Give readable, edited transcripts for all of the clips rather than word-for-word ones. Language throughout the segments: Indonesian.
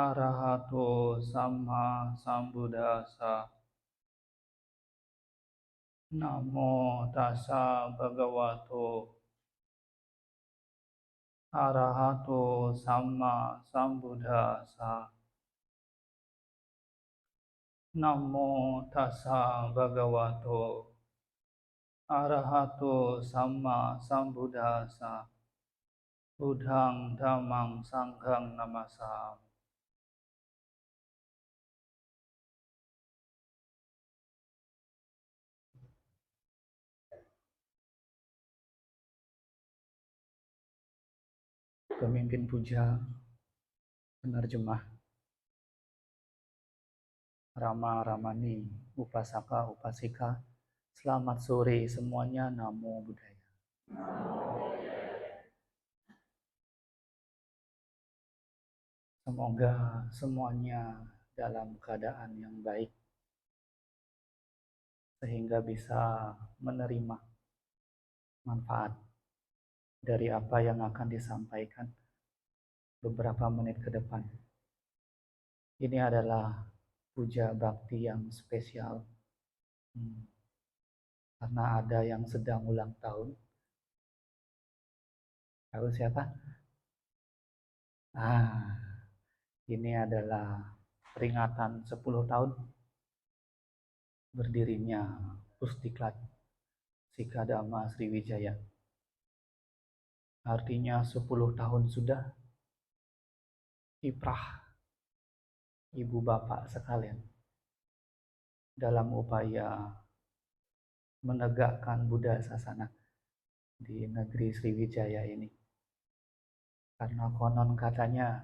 Arahato Samma Sambuddhassa. Namo tassa bhagavato arahato samma sambuddhassa. Namo tassa bhagavato arahato samma sambuddhassa. Buddhang dhammang sanghang namasami. Pemimpin puja, penerjemah, Rama Ramani, Upasaka Upasika, selamat sore semuanya, Namo Buddhaya. Semoga semuanya dalam keadaan yang baik sehingga bisa menerima manfaat dari apa yang akan disampaikan beberapa menit ke depan. Ini adalah puja bakti yang spesial karena ada yang sedang ulang tahun. Tahu siapa? Ini adalah peringatan 10 tahun berdirinya Pusdiklat Sikadama Sriwijaya. Artinya 10 tahun sudah kiprah ibu bapak sekalian dalam upaya menegakkan Buddha Sasana di negeri Sriwijaya ini. Karena konon katanya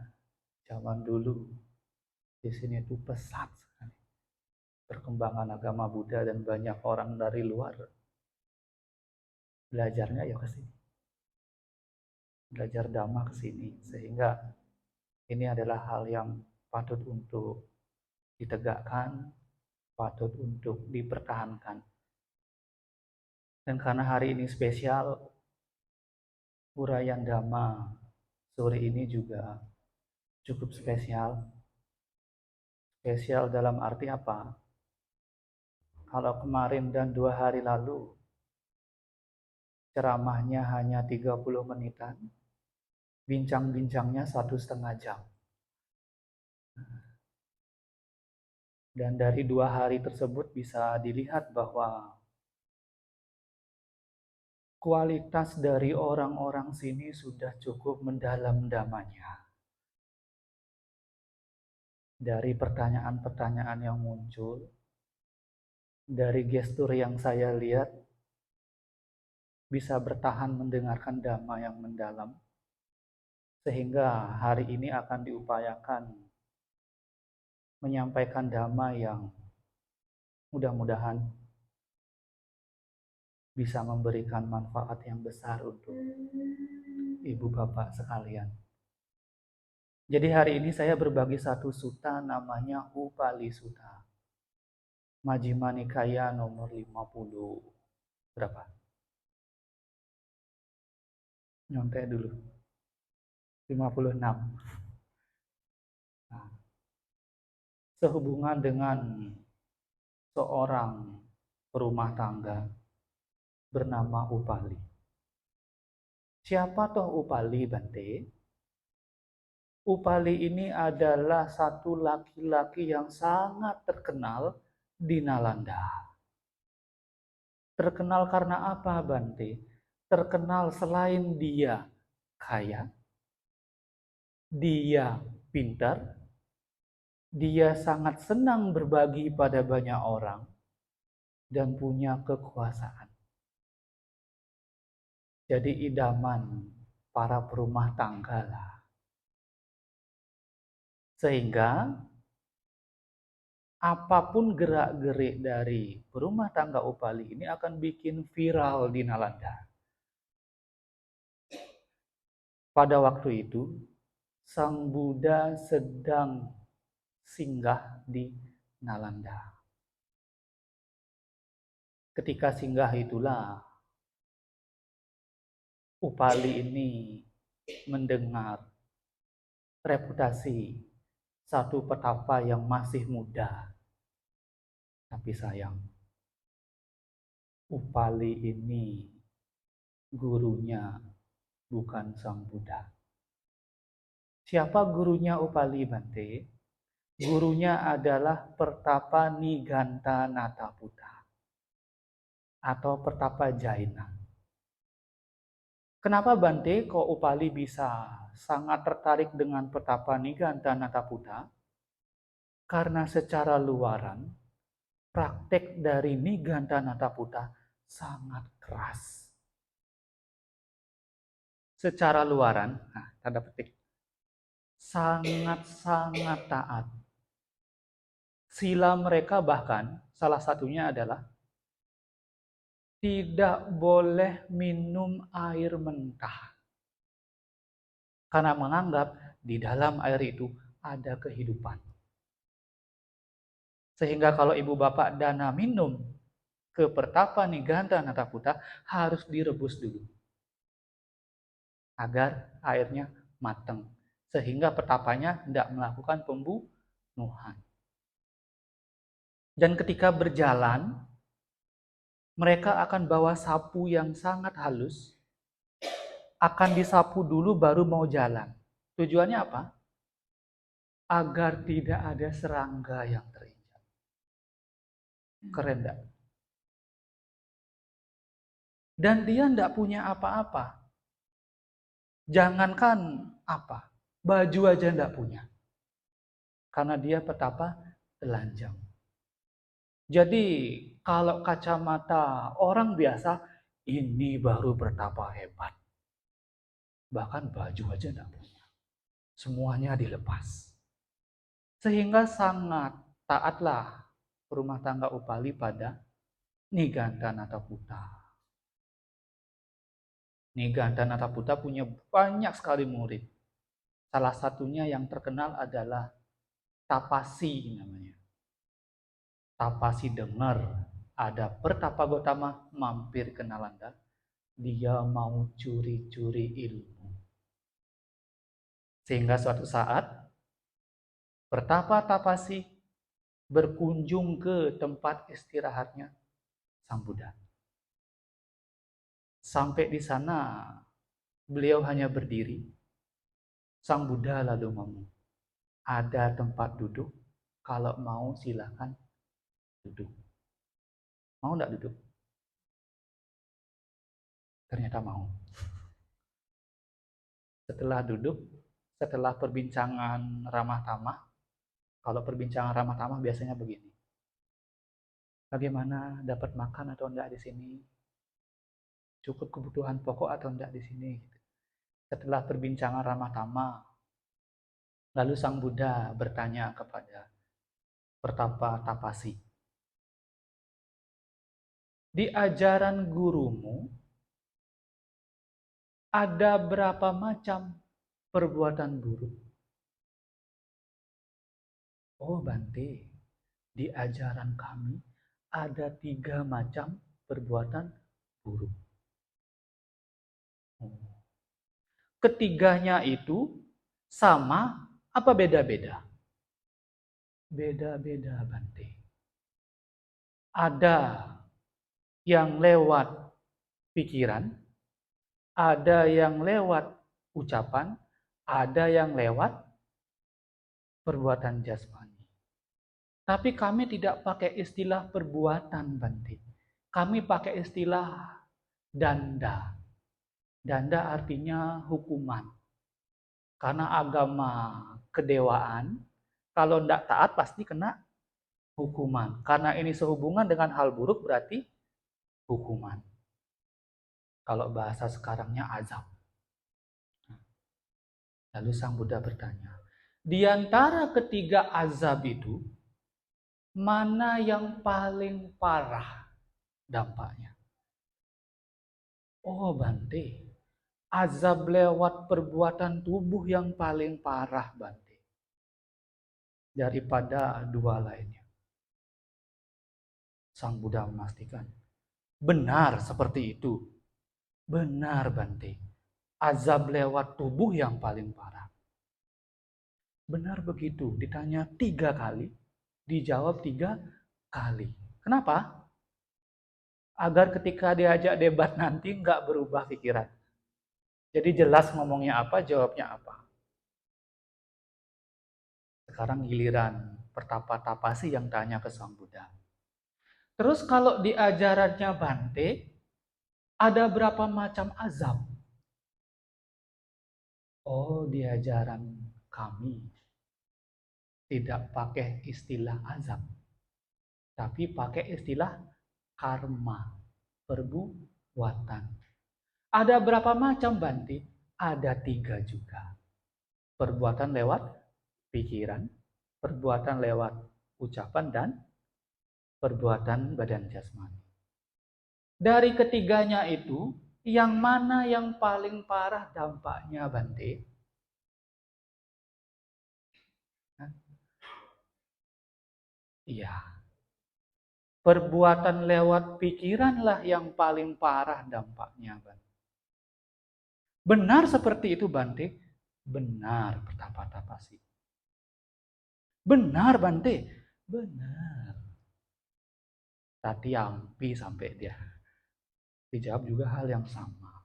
zaman dulu di sini tuh pesat sekali perkembangan agama Buddha dan banyak orang dari luar belajarnya ya ke sini. Belajar Dhamma ke sini, sehingga ini adalah hal yang patut untuk ditegakkan, patut untuk dipertahankan. Dan karena hari ini spesial, uraian Dhamma sore ini juga cukup spesial. Spesial dalam arti apa? Kalau kemarin dan 2 hari lalu ceramahnya hanya 30 menitan, bincang-bincangnya 1,5 jam. Dan dari 2 hari tersebut bisa dilihat bahwa kualitas dari orang-orang sini sudah cukup mendalam damanya. Dari pertanyaan-pertanyaan yang muncul, dari gestur yang saya lihat, bisa bertahan mendengarkan Dhamma yang mendalam, sehingga hari ini akan diupayakan menyampaikan Dhamma yang mudah-mudahan bisa memberikan manfaat yang besar untuk ibu bapak sekalian. Jadi hari ini saya berbagi satu sutta namanya Upali Sutta. Majjhima Nikaya nomor 50. Berapa? Nyontek dulu. 56. Nah, sehubungan dengan seorang perumah tangga bernama Upali. Siapa toh Upali, Bante? Upali ini adalah satu laki-laki yang sangat terkenal di Nalanda. Terkenal karena apa, Bante? Terkenal selain dia kaya, dia pintar, dia sangat senang berbagi pada banyak orang, dan punya kekuasaan. Jadi idaman para perumah tangga lah. Sehingga apapun gerak-gerik dari perumah tangga Upali ini akan bikin viral di Nalanda. Pada waktu itu, Sang Buddha sedang singgah di Nalanda. Ketika singgah itulah Upali ini mendengar reputasi satu petapa yang masih muda. Tapi sayang, Upali ini gurunya bukan Sang Buddha. Siapa gurunya Upali, Bante? Gurunya adalah Pertapa Niganta Nataputa atau Pertapa Jaina. Kenapa Bante kok Upali bisa sangat tertarik dengan Pertapa Niganta Nataputa? Karena secara luaran, praktek dari Niganta Nataputa sangat keras. Secara luaran, tanda petik, sangat-sangat taat. Sila mereka bahkan salah satunya adalah tidak boleh minum air mentah. Karena menganggap di dalam air itu ada kehidupan. Sehingga kalau ibu bapak dana minum ke Pertapa Niganta Nataputa harus direbus dulu. Agar airnya matang. Sehingga petapanya tidak melakukan pembunuhan. Dan ketika berjalan, mereka akan bawa sapu yang sangat halus. Akan disapu dulu baru mau jalan. Tujuannya apa? Agar tidak ada serangga yang terinjak. Keren enggak? Dan dia enggak punya apa-apa. Jangankan apa, baju aja enggak punya. Karena dia petapa telanjang. Jadi kalau kacamata orang biasa, ini baru pertapa hebat. Bahkan baju aja enggak punya. Semuanya dilepas. Sehingga sangat taatlah rumah tangga Upali pada Niganta Nataputa. Niganta Nataputa punya banyak sekali murid. Salah satunya yang terkenal adalah Tapasi namanya. Tapasi dengar ada Pertapa Gotama mampir ke Nalanda. Dia mau curi-curi ilmu. Sehingga suatu saat Pertapa Tapasi berkunjung ke tempat istirahatnya Sang Buddha. Sampai di sana beliau hanya berdiri. Sang Buddha lalu ngomong, ada tempat duduk, kalau mau silakan duduk. Mau enggak duduk? Ternyata mau. Setelah duduk, setelah perbincangan ramah tamah, kalau perbincangan ramah tamah biasanya begini. Bagaimana dapat makan atau enggak di sini? Cukup kebutuhan pokok atau enggak di sini? Setelah perbincangan ramah tamah, lalu Sang Buddha bertanya kepada Pertapa Tapasi, di ajaran gurumu ada berapa macam perbuatan buruk? Oh Bante, di ajaran kami ada 3 macam perbuatan buruk. Ketiganya itu sama apa beda-beda? Beda-beda Bante. Ada yang lewat pikiran, ada yang lewat ucapan, ada yang lewat perbuatan jasmani. Tapi kami tidak pakai istilah perbuatan, Bante. Kami pakai istilah danda. Danda artinya hukuman. Karena agama kedewaan, kalau tidak taat pasti kena hukuman. Karena ini sehubungan dengan hal buruk berarti hukuman. Kalau bahasa sekarangnya azab. Lalu Sang Buddha bertanya, di antara ketiga azab itu, mana yang paling parah dampaknya? Oh Bante, azab lewat perbuatan tubuh yang paling parah Bante. Daripada 2 lainnya. Sang Buddha memastikan, benar seperti itu. Benar Bante, azab lewat tubuh yang paling parah. Benar begitu, ditanya 3 kali, dijawab 3 kali. Kenapa? Agar ketika diajak debat nanti nggak berubah pikiran. Jadi jelas ngomongnya apa, jawabnya apa. Sekarang giliran pertapa Tapasi yang tanya ke Sang Buddha. Terus kalau di ajarannya Bante, ada berapa macam azab? Oh, di ajaran kami tidak pakai istilah azab, tapi pakai istilah karma, perbuatan. Ada berapa macam, Bante? Ada 3 juga. Perbuatan lewat pikiran, perbuatan lewat ucapan, dan perbuatan badan jasmani. Dari ketiganya itu, yang mana yang paling parah dampaknya, Bante? Iya, perbuatan lewat pikiranlah yang paling parah dampaknya, Bante. Benar seperti itu, Bante? Benar, Pertapa-Tapasi. Benar, Bante? Benar. Tadi Ampi sampai dia. Dijawab juga hal yang sama.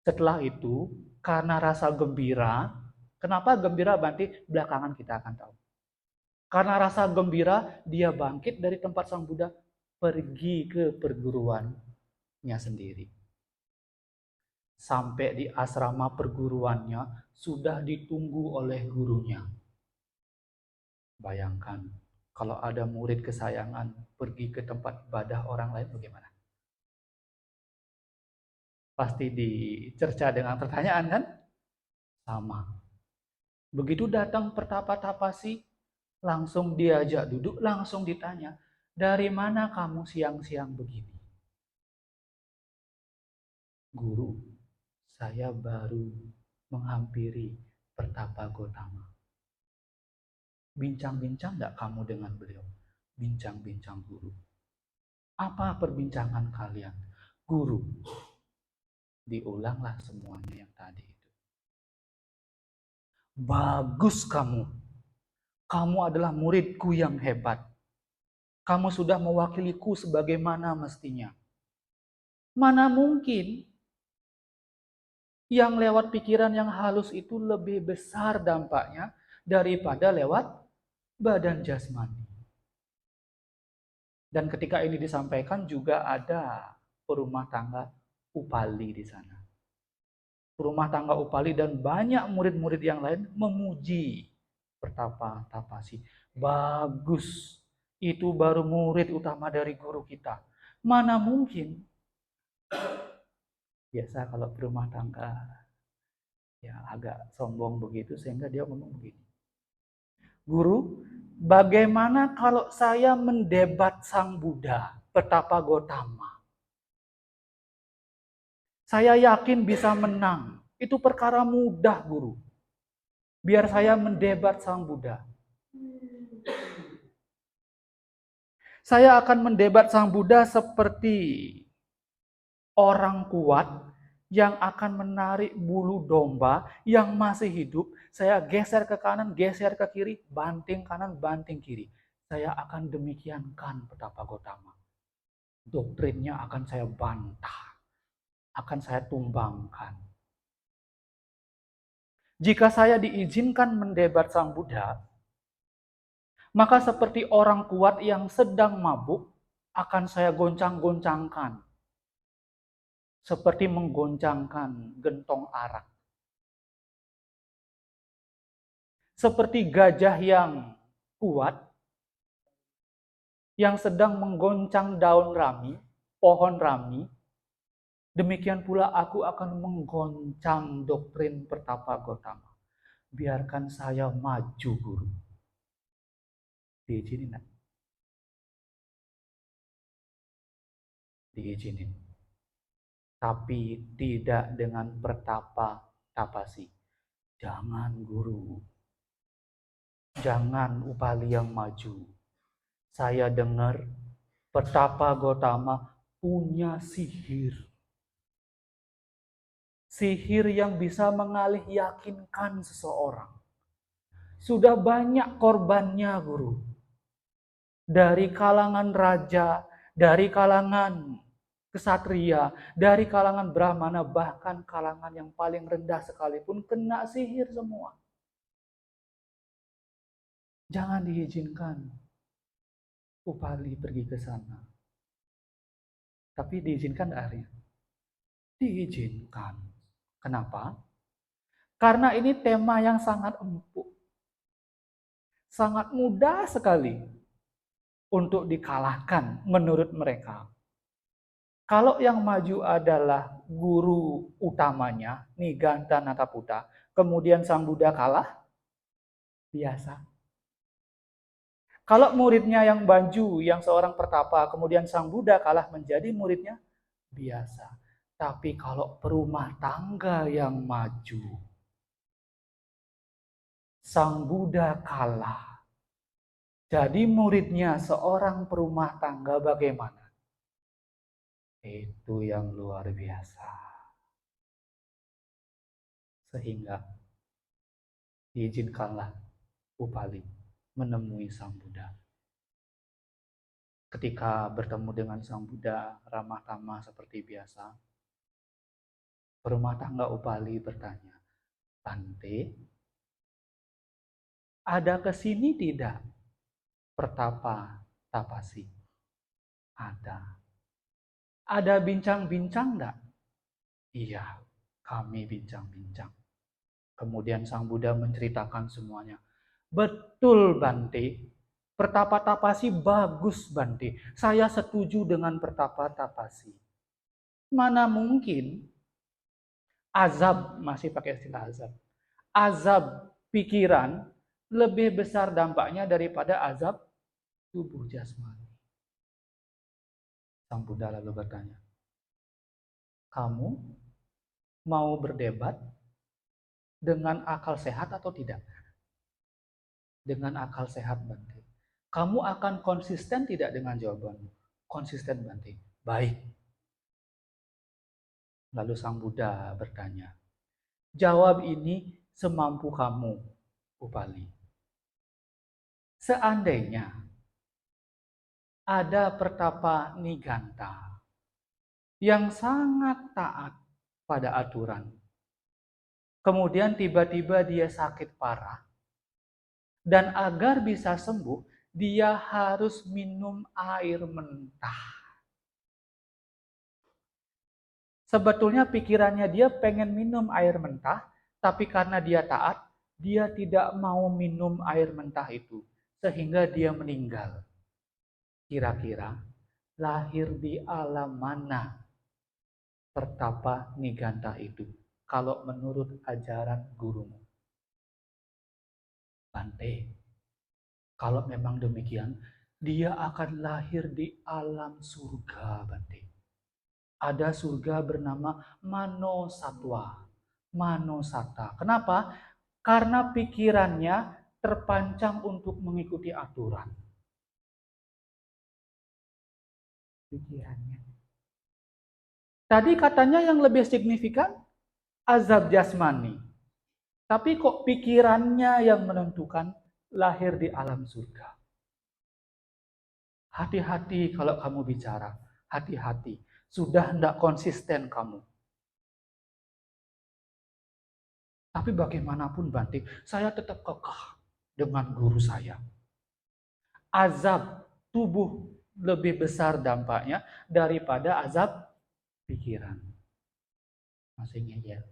Setelah itu, karena rasa gembira, kenapa gembira, Bante? Belakangan kita akan tahu. Karena rasa gembira, dia bangkit dari tempat Sang Buddha, pergi ke perguruannya sendiri. Sampai di asrama perguruannya, sudah ditunggu oleh gurunya. Bayangkan, kalau ada murid kesayangan pergi ke tempat ibadah orang lain, bagaimana? Pasti dicerca dengan pertanyaan, kan? Sama. Begitu datang Pertapa-Tapasi, langsung diajak duduk, langsung ditanya, dari mana kamu siang-siang begini? Guru, saya baru menghampiri Pertapa Gotama. Bincang-bincang enggak kamu dengan beliau? Bincang-bincang, guru. Apa perbincangan kalian? Guru, diulanglah semuanya yang tadi itu. Bagus kamu. Kamu adalah muridku yang hebat. Kamu sudah mewakiliku sebagaimana mestinya. Mana mungkin yang lewat pikiran yang halus itu lebih besar dampaknya daripada lewat badan jasmani. Dan ketika ini disampaikan juga ada perumah tangga Upali di sana. Rumah tangga Upali dan banyak murid-murid yang lain memuji Pertapa-Tapasi. Bagus, itu baru murid utama dari guru kita. Mana mungkin? Biasa kalau berumah tangga ya agak sombong begitu sehingga dia ngomong begini. Guru, bagaimana kalau saya mendebat Sang Buddha, Pertapa Gotama? Saya yakin bisa menang. Itu perkara mudah, guru. Biar saya mendebat Sang Buddha. Saya akan mendebat Sang Buddha seperti orang kuat yang akan menarik bulu domba yang masih hidup. Saya geser ke kanan, geser ke kiri, banting kanan, banting kiri. Saya akan demikiankan Pertapa Gotama. Doktrinnya akan saya bantah. Akan saya tumbangkan. Jika saya diizinkan mendebat Sang Buddha, maka seperti orang kuat yang sedang mabuk, akan saya goncang-goncangkan. Seperti menggoncangkan gentong arak. Seperti gajah yang kuat, yang sedang menggoncang daun rami, pohon rami, demikian pula aku akan menggoncang doktrin Pertapa Gotama. Biarkan saya maju, guru. Diizinin enggak? Diizinin. Tapi tidak dengan Pertapa-Tapasi. Jangan, guru. Jangan Upali yang maju. Saya dengar Pertapa Gotama punya sihir. Sihir yang bisa mengalih yakinkan seseorang. Sudah banyak korbannya, guru. Dari kalangan raja, dari kalangan kesatria, dari kalangan brahmana, bahkan kalangan yang paling rendah sekalipun kena sihir semua. Jangan diizinkan Upali pergi ke sana. Tapi diizinkan Arya? Diizinkan. Kenapa? Karena ini tema yang sangat empuk. Sangat mudah sekali untuk dikalahkan menurut mereka. Kalau yang maju adalah guru utamanya, Niganta Nataputa, kemudian Sang Buddha kalah, biasa. Kalau muridnya yang maju, yang seorang pertapa, kemudian Sang Buddha kalah menjadi muridnya, biasa. Tapi kalau perumah tangga yang maju, Sang Buddha kalah. Jadi muridnya seorang perumah tangga bagaimana? Itu yang luar biasa. Sehingga diizinkanlah Upali menemui Sang Buddha. Ketika bertemu dengan Sang Buddha, ramah tamah seperti biasa, perumah tangga Upali bertanya, Bante, ada kesini tidak pertapa tapasi? Ada. Ada bincang-bincang enggak? Iya, kami bincang-bincang. Kemudian Sang Buddha menceritakan semuanya. Betul Bante, pertapa tapasi bagus Bante. Saya setuju dengan pertapa tapasi. Mana mungkin azab, masih pakai istilah azab. Azab pikiran lebih besar dampaknya daripada azab tubuh jasmani. Sang Buddha lalu bertanya, kamu mau berdebat dengan akal sehat atau tidak? Dengan akal sehat, Bante. Kamu akan konsisten tidak dengan jawabanmu? Konsisten, Bante. Baik. Lalu Sang Buddha bertanya, jawab ini semampu kamu, Upali. Seandainya ada pertapa Niganta yang sangat taat pada aturan, kemudian tiba-tiba dia sakit parah, dan agar bisa sembuh, dia harus minum air mentah. Sebetulnya pikirannya dia pengen minum air mentah, tapi karena dia taat, dia tidak mau minum air mentah itu. Sehingga dia meninggal. Kira-kira lahir di alam mana pertapa Niganta itu? Kalau menurut ajaran gurumu. Bante, kalau memang demikian, dia akan lahir di alam surga, Bante. Ada surga bernama Manosatwa, Manosata. Kenapa? Karena pikirannya terpancang untuk mengikuti aturan. Pikirannya. Tadi katanya yang lebih signifikan azab jasmani. Tapi kok pikirannya yang menentukan lahir di alam surga. Hati-hati kalau kamu bicara. Hati-hati. Sudah tidak konsisten kamu. Tapi bagaimanapun Bante, saya tetap kekeh dengan guru saya. Azab tubuh lebih besar dampaknya daripada azab pikiran. Masih ngeyel.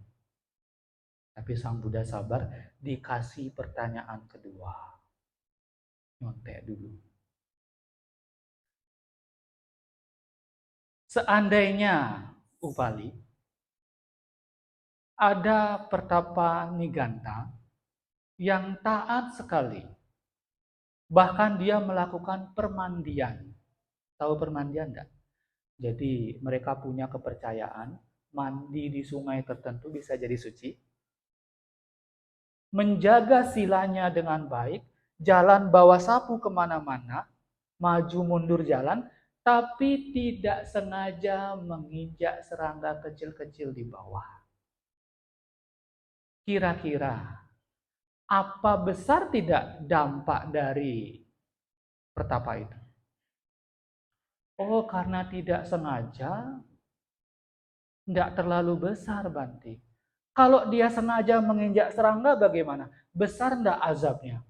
Tapi Sang Buddha sabar, dikasih pertanyaan kedua. Nyontek dulu. Seandainya Upali ada pertapa Niganta yang taat sekali. Bahkan dia melakukan permandian. Tahu permandian enggak? Jadi mereka punya kepercayaan mandi di sungai tertentu bisa jadi suci. Menjaga silanya dengan baik, jalan bawa sapu kemana-mana, maju mundur jalan, tapi tidak sengaja menginjak serangga kecil-kecil di bawah. Kira-kira Apa besar tidak dampak dari pertapa itu? Oh, karena tidak sengaja, tidak terlalu besar, Bante. Kalau dia sengaja menginjak serangga bagaimana? Besar enggak azabnya?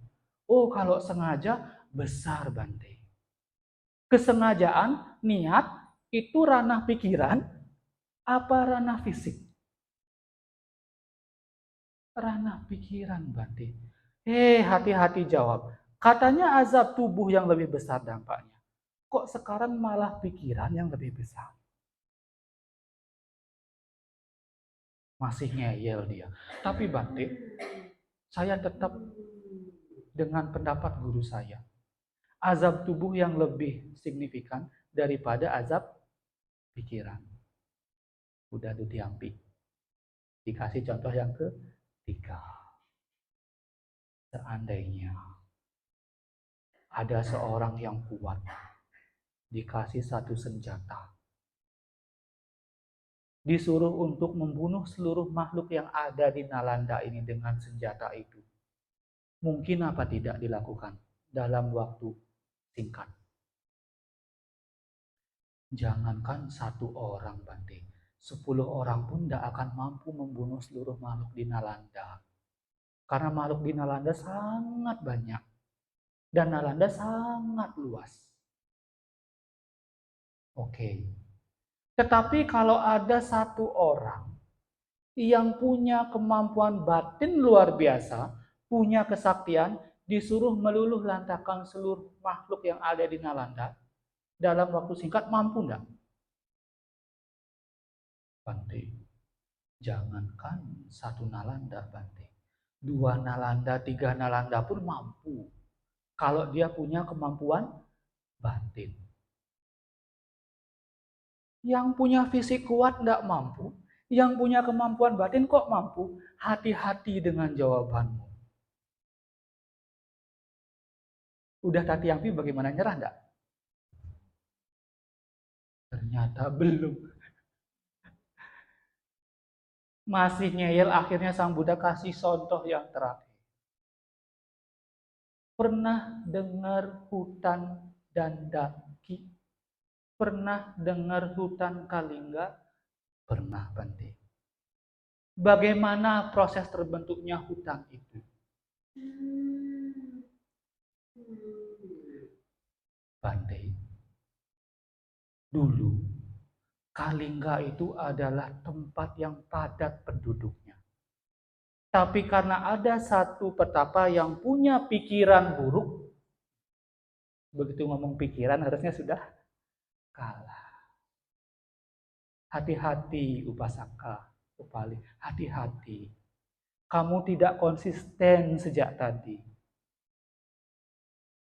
Oh, kalau sengaja, besar, Bante. Kesengajaan, niat, itu ranah pikiran, apa ranah fisik? Ranah pikiran, Bante. Hati-hati jawab. Katanya azab tubuh yang lebih besar dampaknya. Kok sekarang malah pikiran yang lebih besar? Masih ngeyel dia. Tapi Bante, saya tetap dengan pendapat guru saya. Azab tubuh yang lebih signifikan daripada azab pikiran. Udah tuh diampi. Dikasih contoh yang ketiga. Seandainya ada seorang yang kuat, dikasih satu senjata, disuruh untuk membunuh seluruh makhluk yang ada di Nalanda ini dengan senjata itu. Mungkin apa tidak dilakukan dalam waktu singkat? Jangankan satu orang, Bante. 10 orang pun tidak akan mampu membunuh seluruh makhluk di Nalanda. Karena makhluk di Nalanda sangat banyak. Dan Nalanda sangat luas. Oke. Tetapi kalau ada satu orang yang punya kemampuan batin luar biasa, punya kesaktian, disuruh meluluh lantakan seluruh makhluk yang ada di Nalanda, dalam waktu singkat mampu enggak? Bante, jangankan satu Nalanda, Bante. 2 Nalanda, 3 Nalanda pun mampu. Kalau dia punya kemampuan batin. Yang punya fisik kuat enggak mampu. Yang punya kemampuan batin kok mampu? Hati-hati dengan jawabanmu. Udah Tati Yampi bagaimana, nyerah enggak? Ternyata belum. Masih ngeyel, akhirnya Sang Buddha kasih contoh yang terakhir. Pernah dengar hutan Dandaki? Pernah dengar hutan Kalingga? Pernah, Bante. Bagaimana proses terbentuknya hutan itu? Bante, dulu Kalingga itu adalah tempat yang padat penduduknya. Tapi karena ada satu petapa yang punya pikiran buruk, begitu ngomong pikiran harusnya sudah kalah. Hati-hati Upasaka, Upali, hati-hati. Kamu tidak konsisten sejak tadi.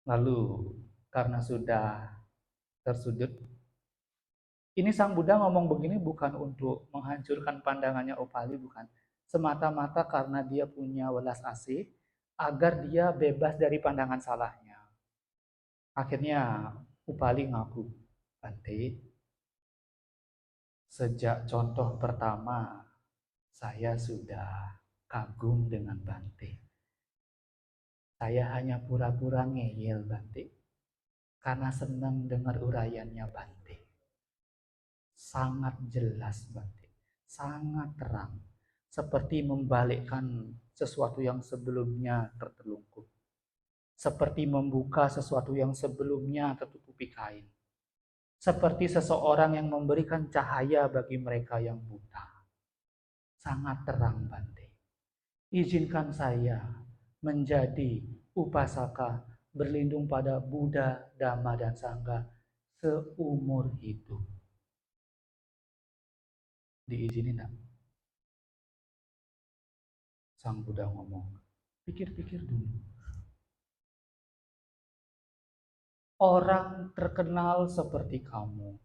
Lalu karena sudah tersudut, ini Sang Buddha ngomong begini bukan untuk menghancurkan pandangannya Upali, bukan. Semata-mata karena dia punya welas asih, agar dia bebas dari pandangan salahnya. Akhirnya Upali ngaku, Bante, sejak contoh pertama saya sudah kagum dengan Bante. Saya hanya pura-pura ngeyel, Bante, karena senang dengar uraiannya Bante. Sangat jelas, Bante. Sangat terang. Seperti membalikkan sesuatu yang sebelumnya tertelungkup. Seperti membuka sesuatu yang sebelumnya tertutupi kain. Seperti seseorang yang memberikan cahaya bagi mereka yang buta. Sangat terang, Bante. Izinkan saya menjadi upasaka berlindung pada Buddha, Dhamma, dan Sangha seumur hidup. Diizinin enggak? Sang Buddha ngomong, pikir-pikir dulu. Orang terkenal seperti kamu,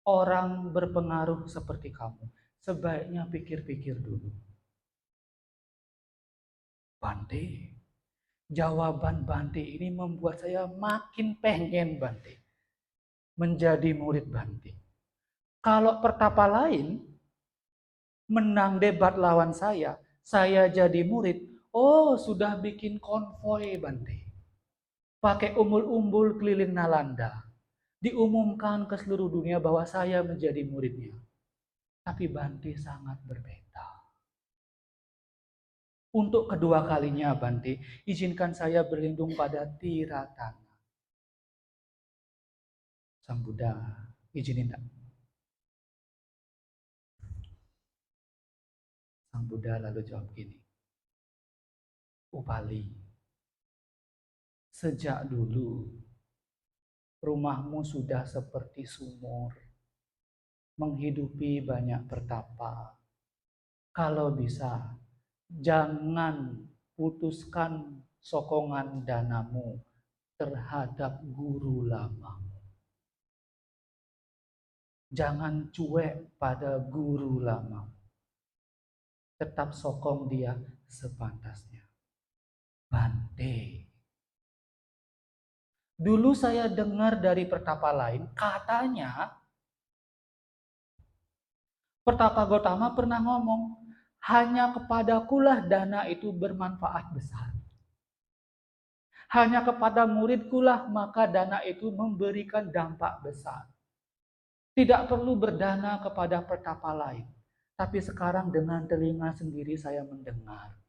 orang berpengaruh seperti kamu, sebaiknya pikir-pikir dulu. Bante, jawaban Bante ini membuat saya makin pengen, Bante, menjadi murid Bante. Kalau pertapa lain menang debat lawan saya jadi murid, Oh, sudah bikin konvoi Bante. Pakai umbul-umbul keliling Nalanda. Diumumkan ke seluruh dunia bahwa saya menjadi muridnya. Tapi Bante sangat berbeda. Untuk kedua kalinya Bante, izinkan saya berlindung pada Tiratana. Sang Buddha, izinin tak? Sang Buddha lalu jawab gini, Upali, sejak dulu rumahmu sudah seperti sumur, menghidupi banyak pertapa. Kalau bisa, jangan putuskan sokongan danamu terhadap guru lamamu. Jangan cuek pada guru lamamu. Tetap sokong dia sepantasnya. Bante. Dulu saya dengar dari pertapa lain, katanya Pertapa Gotama pernah ngomong, hanya kepadakulah dana itu bermanfaat besar. Hanya kepada muridkulah maka dana itu memberikan dampak besar. Tidak perlu berdana kepada pertapa lain. Tapi sekarang dengan telinga sendiri saya mendengar.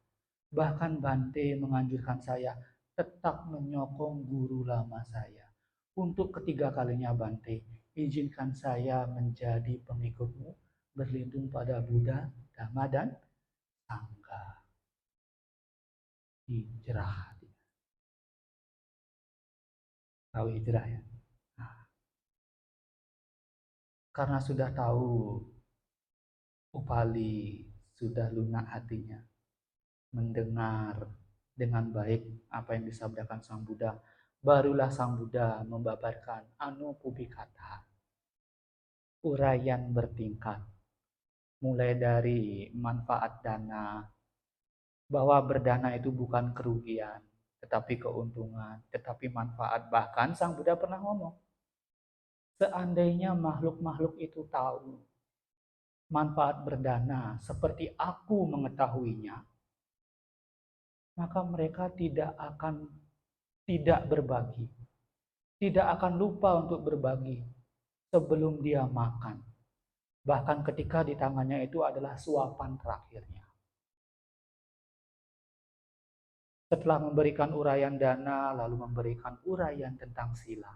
Bahkan Bante menganjurkan saya tetap menyokong guru lama saya. Untuk ketiga kalinya Bante, izinkan saya menjadi pengikutmu, berlindung pada Buddha, Dhamma, dan Sangha. Hijrah. Tahu hijrah ya? Nah, karena sudah tahu Upali sudah lunak hatinya, mendengar dengan baik apa yang disabdakan Sang Buddha, barulah Sang Buddha membabarkan Anupubikata, uraian bertingkat, mulai dari manfaat dana, bahwa berdana itu bukan kerugian, tetapi keuntungan, tetapi manfaat. Bahkan Sang Buddha pernah ngomong, seandainya makhluk-makhluk itu tahu manfaat berdana seperti aku mengetahuinya, maka mereka tidak berbagi, tidak akan lupa untuk berbagi sebelum dia makan. Bahkan ketika di tangannya itu adalah suapan terakhirnya. Setelah memberikan uraian dana, lalu memberikan uraian tentang sila.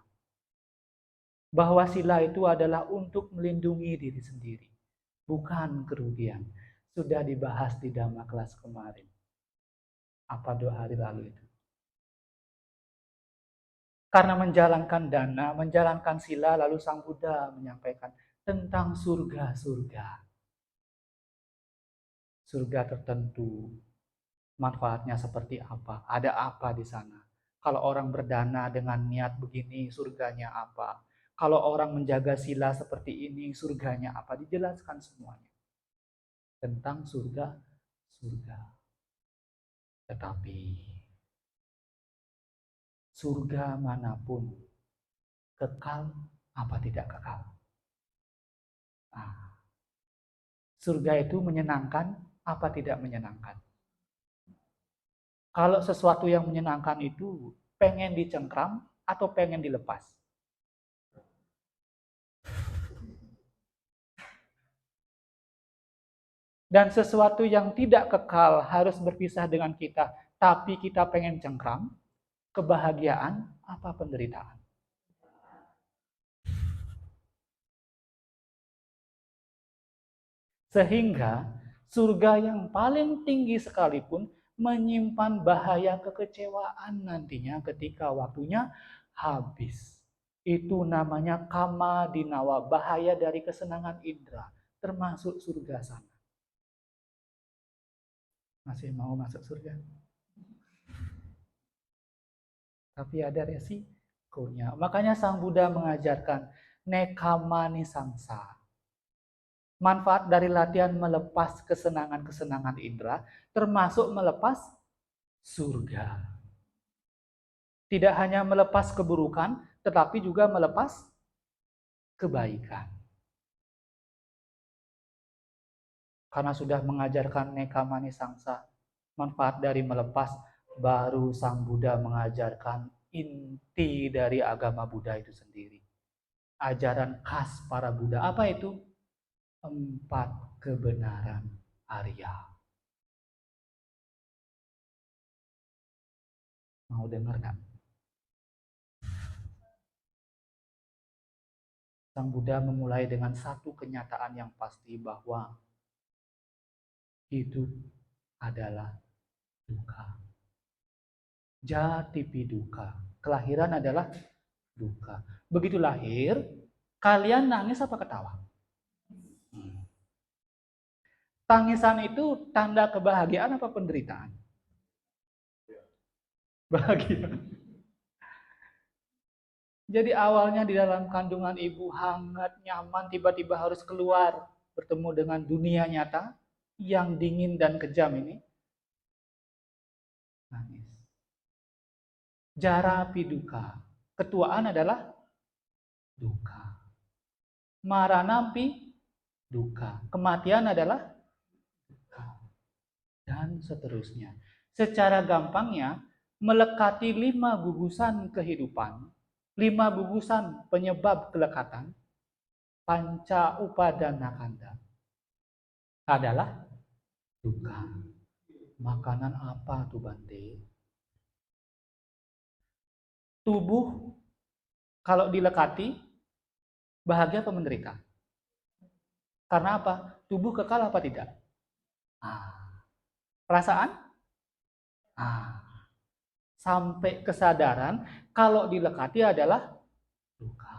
Bahwa sila itu adalah untuk melindungi diri sendiri, bukan kerugian. Sudah dibahas di Dhamma kelas kemarin. Apa 2 hari lalu itu? Karena menjalankan dana, menjalankan sila, lalu Sang Buddha menyampaikan tentang surga-surga. Surga tertentu, manfaatnya seperti apa, ada apa di sana. Kalau orang berdana dengan niat begini, surganya apa. Kalau orang menjaga sila seperti ini, surganya apa. Dijelaskan semuanya. Tentang surga-surga. Tetapi, surga manapun, kekal apa tidak kekal. Nah, surga itu menyenangkan apa tidak menyenangkan. Kalau sesuatu yang menyenangkan itu pengen dicengkram atau pengen dilepas. Dan sesuatu yang tidak kekal harus berpisah dengan kita, tapi kita pengen cengkram, kebahagiaan apa penderitaan. Sehingga surga yang paling tinggi sekalipun menyimpan bahaya kekecewaan nantinya ketika waktunya habis. Itu namanya kama dinawa, bahaya dari kesenangan indera, termasuk surga sana. Masih mau masuk surga? Tapi ada resikonya. Makanya Sang Buddha mengajarkan nekamani samsa. Manfaat dari latihan melepas kesenangan-kesenangan indera, termasuk melepas surga. Tidak hanya melepas keburukan, tetapi juga melepas kebaikan. Karena sudah mengajarkan nekamani samsa, manfaat dari melepas, baru Sang Buddha mengajarkan inti dari agama Buddha itu sendiri. Ajaran khas para Buddha. Apa itu? 4 kebenaran Arya. Mau dengar nggak? Sang Buddha memulai dengan satu kenyataan yang pasti bahwa hidup adalah duka. Jati piduka. Kelahiran adalah duka. Begitu lahir, kalian nangis apa ketawa? Tangisan itu tanda kebahagiaan apa penderitaan? Bahagia. Jadi awalnya di dalam kandungan ibu hangat, nyaman, tiba-tiba harus keluar bertemu dengan dunia nyata yang dingin dan kejam ini. Nangis. Jara piduka. Ketuaan adalah duka. Maranampi duka. Kematian adalah duka. Dan seterusnya. Secara gampangnya, melekati 5 gugusan kehidupan, 5 gugusan penyebab kelekatan, panca upadana kanda adalah duka. Makanan apa tuh Bante? Tubuh kalau dilekati bahagia apa menderita? Karena apa? Tubuh kekal apa tidak? Perasaan? Sampai kesadaran kalau dilekati adalah duka.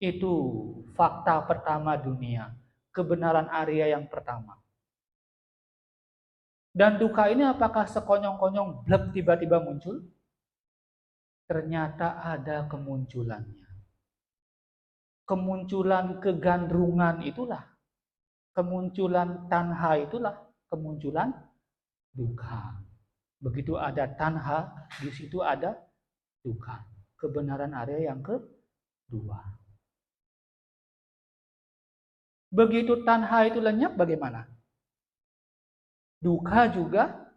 Itu fakta pertama dunia, kebenaran Arya yang pertama. Dan duka ini apakah sekonyong-konyong blek tiba-tiba muncul? Ternyata ada kemunculannya. Kemunculan kegandrungan itulah, kemunculan tanha itulah, kemunculan duka. Begitu ada tanha, di situ ada duka. Kebenaran Arya yang kedua. Begitu tanha itu lenyap, bagaimana? Duka juga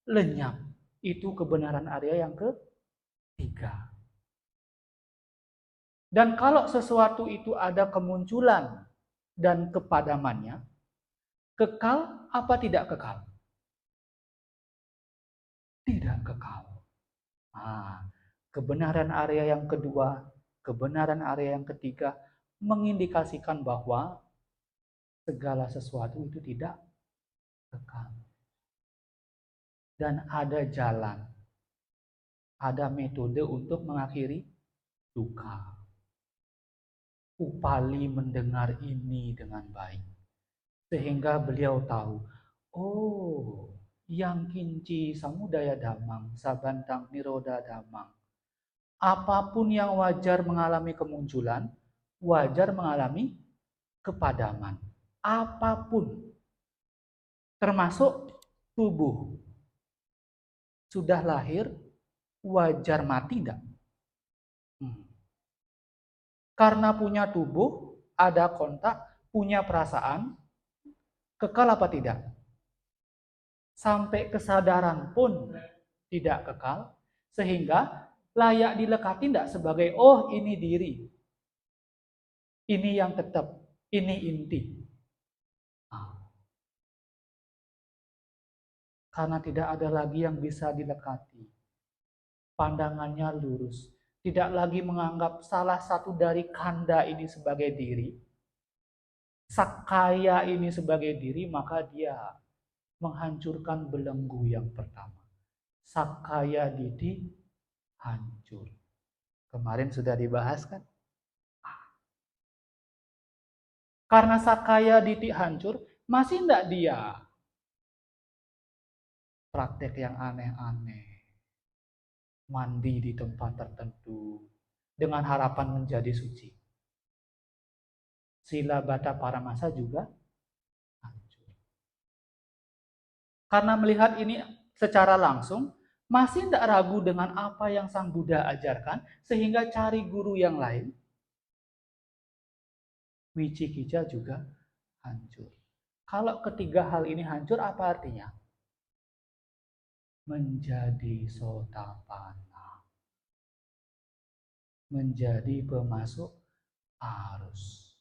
lenyap. Itu kebenaran Arya yang ketiga. Dan kalau sesuatu itu ada kemunculan dan kepadamannya, kekal apa tidak kekal? Tidak kekal. Kebenaran Arya yang kedua, kebenaran Arya yang ketiga mengindikasikan bahwa segala sesuatu itu tidak kekal. Dan ada jalan, ada metode untuk mengakhiri duka. Upali mendengar ini dengan baik. Sehingga beliau tahu, oh, yang kinci samudaya damang, sabantang niroda damang. Apapun yang wajar mengalami kemunculan, wajar mengalami kepadaman. Apapun, termasuk tubuh. Sudah lahir, wajar mati tidak? Karena punya tubuh, ada kontak, punya perasaan, kekal apa tidak? Sampai kesadaran pun tidak kekal, sehingga layak dilekati tidak sebagai, oh ini diri, ini yang tetap, ini inti. Karena tidak ada lagi yang bisa dilekati. Pandangannya lurus. Tidak lagi menganggap salah satu dari kanda ini sebagai diri. Sakaya ini sebagai diri, maka dia menghancurkan belenggu yang pertama. Sakaya didi hancur. Kemarin sudah dibahas kan? Karena sakaya didi hancur, masih tidak dia praktek yang aneh-aneh. Mandi di tempat tertentu dengan harapan menjadi suci. Sila bata paramasa juga hancur. Karena melihat ini secara langsung, masih tidak ragu dengan apa yang Sang Buddha ajarkan, sehingga cari guru yang lain. Wicikija juga hancur. Kalau ketiga hal ini hancur, apa artinya? Menjadi sotapana, menjadi pemasuk arus.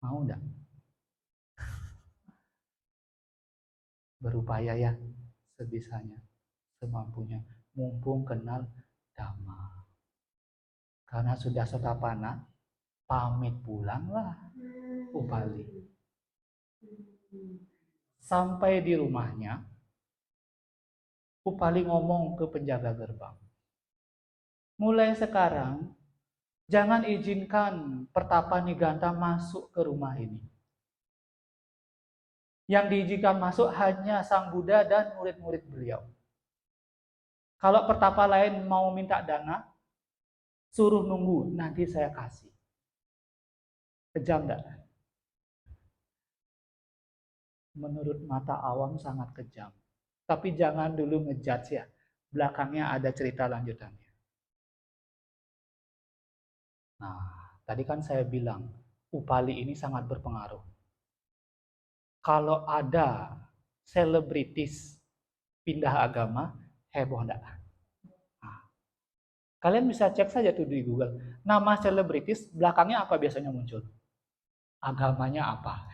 Mau enggak? Berupaya ya, sebisanya, semampunya, mumpung kenal Dhamma. Karena sudah sotapana, pamit pulanglah Upali. Sampai di rumahnya, Upali ngomong ke penjaga gerbang, mulai sekarang jangan izinkan Pertapa Niganta masuk ke rumah ini. Yang diizinkan masuk hanya Sang Buddha dan murid-murid beliau. Kalau Pertapa lain mau minta dana, suruh nunggu, nanti saya kasih. Kejam enggak? Menurut mata awam sangat kejam. Tapi jangan dulu ngejudge ya. Belakangnya ada cerita lanjutannya. Nah, tadi kan saya bilang, Upali ini sangat berpengaruh. Kalau ada selebritis pindah agama, heboh enggak? Nah, kalian bisa cek saja tuh di Google. Nama selebritis, belakangnya apa biasanya muncul? Agamanya apa?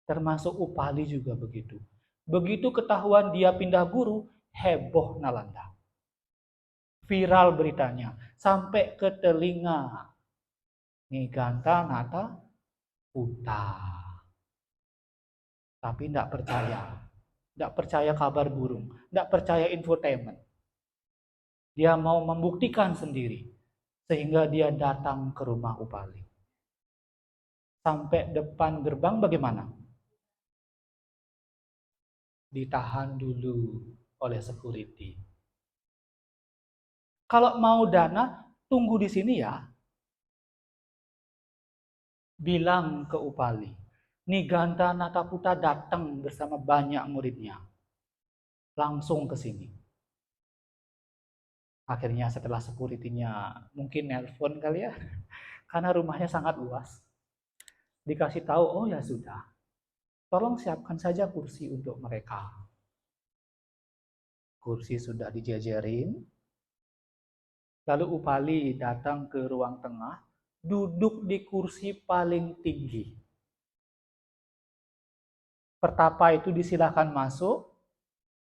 Termasuk Upali juga begitu. Begitu ketahuan dia pindah guru, heboh Nalanda. Viral beritanya, sampai ke telinga Niganta Nata Puta. Tapi tidak percaya. Tidak percaya kabar burung. Tidak percaya infotainment. Dia mau membuktikan sendiri. Sehingga dia datang ke rumah Upali. Sampai depan gerbang bagaimana? Ditahan dulu oleh security. Kalau mau dana, tunggu di sini ya. Bilang ke Upali. Niganta Nataputa datang bersama banyak muridnya. Langsung ke sini. Akhirnya setelah security-nya mungkin nelpon kali ya. Karena rumahnya sangat luas. Dikasih tahu, oh ya sudah. Tolong siapkan saja kursi untuk mereka. Kursi sudah dijajarin. Lalu Upali datang ke ruang tengah, duduk di kursi paling tinggi. Pertapa itu disilahkan masuk,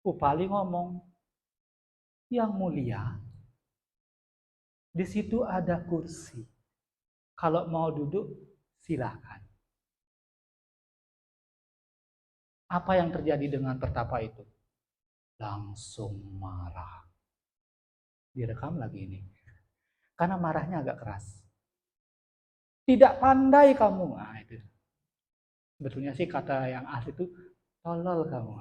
Upali ngomong, yang mulia, di situ ada kursi. Kalau mau duduk, silahkan. Apa yang terjadi dengan Pertapa itu? Langsung marah. Direkam lagi ini. Karena marahnya agak keras. Tidak pandai kamu. Nah, itu. Sebetulnya sih kata yang asli itu, tolol kamu.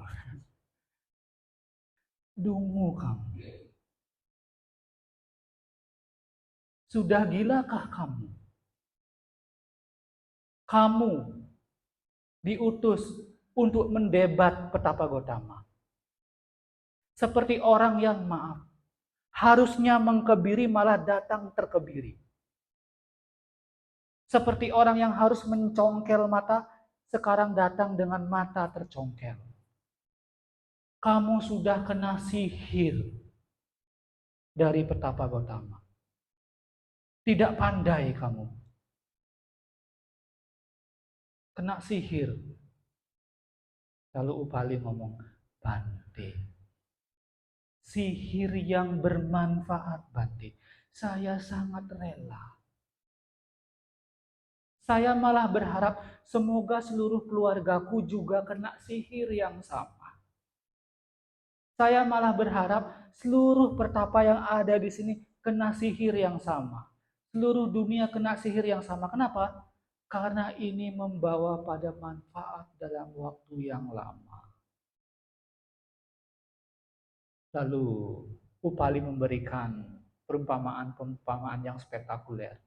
Dungu kamu. Sudah gilakah kamu? Kamu diutus untuk mendebat Petapa Gotama. Seperti orang yang maaf. Harusnya mengkebiri malah datang terkebiri. Seperti orang yang harus mencongkel mata, sekarang datang dengan mata tercongkel. Kamu sudah kena sihir dari Petapa Gotama. Tidak pandai kamu. Kena sihir. Lalu Upali ngomong, Bante. Sihir yang bermanfaat, Bante. Saya sangat rela. Saya malah berharap semoga seluruh keluargaku juga kena sihir yang sama. Saya malah berharap seluruh pertapa yang ada di sini kena sihir yang sama. Seluruh dunia kena sihir yang sama. Kenapa? Karena ini membawa pada manfaat dalam waktu yang lama. Lalu Upali memberikan perumpamaan-perumpamaan yang spektakuler.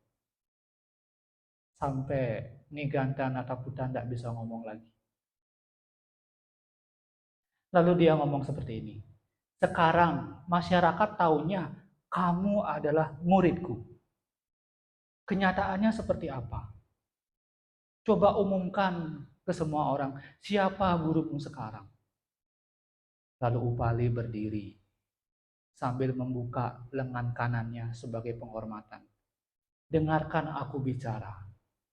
Sampai Niganta Nataputa tidak bisa ngomong lagi. Lalu dia ngomong seperti ini. Sekarang masyarakat taunya kamu adalah muridku. Kenyataannya seperti apa? Coba umumkan ke semua orang, siapa gurumu sekarang? Lalu Upali berdiri sambil membuka lengan kanannya sebagai penghormatan. Dengarkan aku bicara,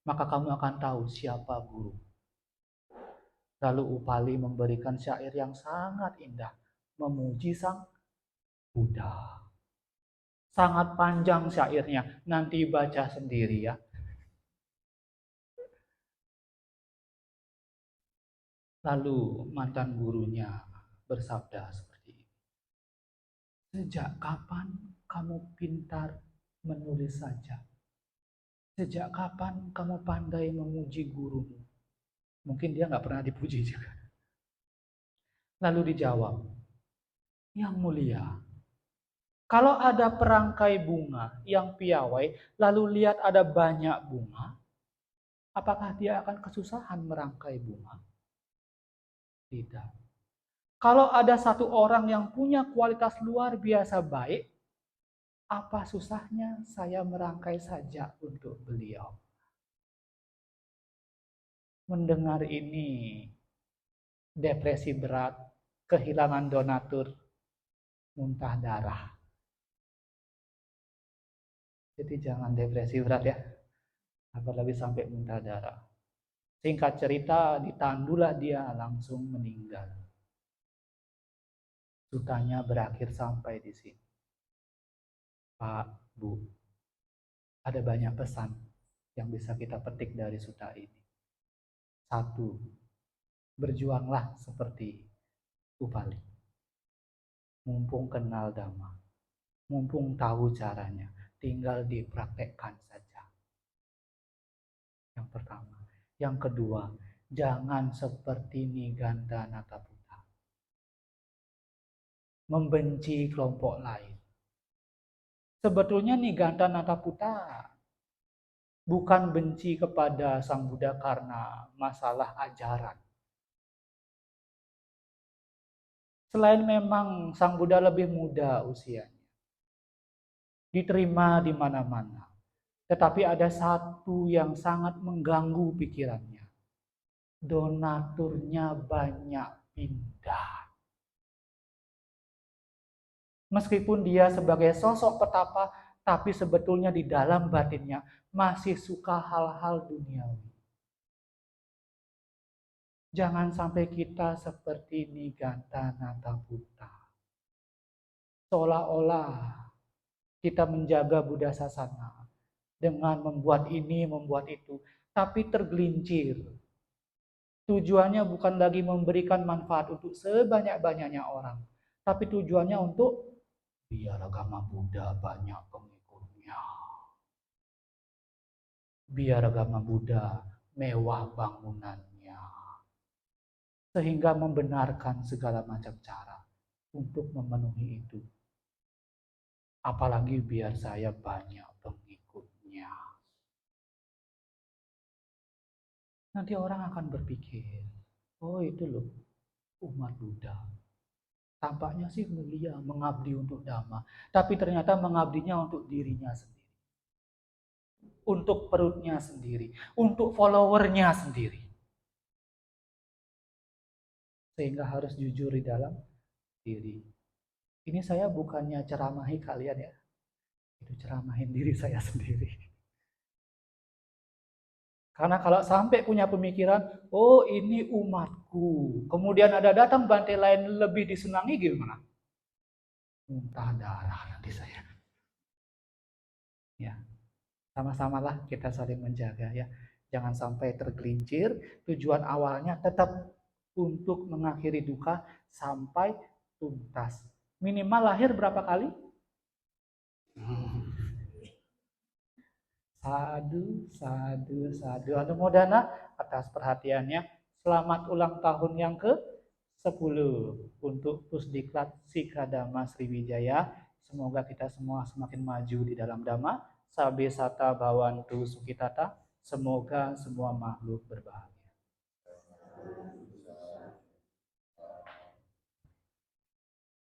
maka kamu akan tahu siapa guru. Lalu Upali memberikan syair yang sangat indah, memuji sang Buddha. Sangat panjang syairnya, nanti baca sendiri ya. Lalu mantan gurunya bersabda seperti ini. Sejak kapan kamu pintar menulis saja? Sejak kapan kamu pandai memuji gurumu? Mungkin dia nggak pernah dipuji juga. Lalu dijawab, yang mulia, kalau ada perangkai bunga yang piawai, lalu lihat ada banyak bunga, apakah dia akan kesusahan merangkai bunga? Tidak. Kalau ada satu orang yang punya kualitas luar biasa baik, apa susahnya saya merangkai saja untuk beliau? Mendengar ini, depresi berat, kehilangan donatur, muntah darah. Jadi jangan depresi berat ya, apalagi sampai muntah darah. Singkat cerita, ditandulah dia langsung meninggal. Sutanya berakhir sampai di sini. Pak, Bu, ada banyak pesan yang bisa kita petik dari suta ini. Satu, berjuanglah seperti Upali. Mumpung kenal Dhamma, mumpung tahu caranya, tinggal dipraktekkan saja. Yang pertama. Yang kedua, jangan seperti Niganta Nataputa. Membenci kelompok lain. Sebetulnya Niganta Nataputa bukan benci kepada Sang Buddha karena masalah ajaran. Selain memang Sang Buddha lebih muda usianya, diterima di mana-mana. Tetapi ada satu yang sangat mengganggu pikirannya. Donaturnya banyak pindah. Meskipun dia sebagai sosok petapa, tapi sebetulnya di dalam batinnya masih suka hal-hal duniawi. Jangan sampai kita seperti Niganta Nataputa. Seolah-olah kita menjaga Buddha Sasana dengan membuat ini, membuat itu, tapi tergelincir. Tujuannya bukan lagi memberikan manfaat untuk sebanyak-banyaknya orang, tapi tujuannya untuk biar agama Buddha banyak pengikutnya. Biar agama Buddha mewah bangunannya. Sehingga membenarkan segala macam cara untuk memenuhi itu. Apalagi biar saya banyak pengikutnya. Nanti orang akan berpikir, oh itu loh umat Buddha. Tampaknya sih mulia, mengabdi untuk Dhamma. Tapi ternyata mengabdinya untuk dirinya sendiri. Untuk perutnya sendiri. Untuk followernya sendiri. Sehingga harus jujur di dalam diri. Ini saya bukannya ceramahi kalian ya. Itu ceramahin diri saya sendiri. Karena kalau sampai punya pemikiran, oh ini umatku. Kemudian ada datang bantai lain lebih disenangi gimana? Muntah darah nanti saya. Ya, sama-samalah kita saling menjaga ya. Jangan sampai tergelincir. Tujuan awalnya tetap untuk mengakhiri duka sampai tuntas. Minimal lahir berapa kali? Sadu, sadu, sadu. Anumodana atas perhatiannya. Selamat ulang tahun yang ke-10 untuk Pusdiklat Sikadama Sriwijaya. Semoga kita semua semakin maju di dalam Dhamma. Sabe sata bawantu sukitata. Semoga semua makhluk berbahagia.